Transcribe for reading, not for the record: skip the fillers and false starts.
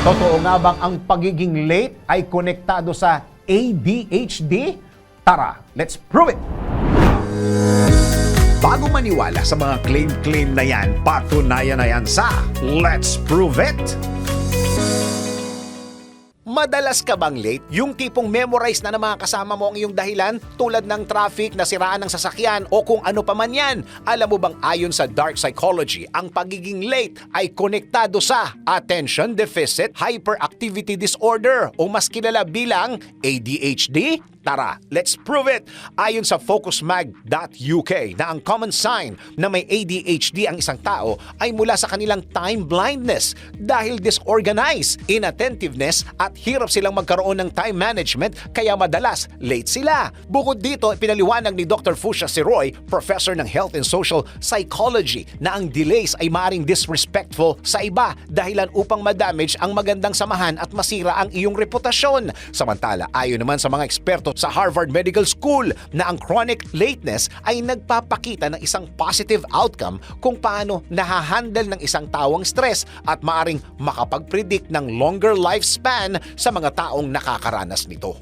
Totoo nga bang ang pagiging late ay konektado sa ADHD? Tara, let's prove it! Bago maniwala sa mga claim-claim na yan, patunayan na yan sa Let's Prove It! Madalas ka bang late? Yung tipong memorize na ng mga kasama mo ang iyong dahilan tulad ng traffic, nasiraan ng sasakyan o kung ano pa man yan. Alam mo bang ayon sa dark psychology, ang pagiging late ay konektado sa Attention Deficit Hyperactivity Disorder o mas kilala bilang ADHD? Tara, let's prove it! Ayon sa focusmag.uk na ang common sign na may ADHD ang isang tao ay mula sa kanilang time blindness dahil disorganized, inattentiveness at hirap silang magkaroon ng time management kaya madalas late sila. Bukod dito, pinaliwanag ni Dr. Fuchsia Siroy, professor ng Health and Social Psychology, na ang delays ay maaaring disrespectful sa iba dahilan upang madamage ang magandang samahan at masira ang iyong reputasyon. Samantala, ayon naman sa mga eksperto sa Harvard Medical School na ang chronic lateness ay nagpapakita ng isang positive outcome kung paano nahahandle ng isang tao ang stress at maaring makapag-predict ng longer lifespan sa mga taong nakakaranas nito.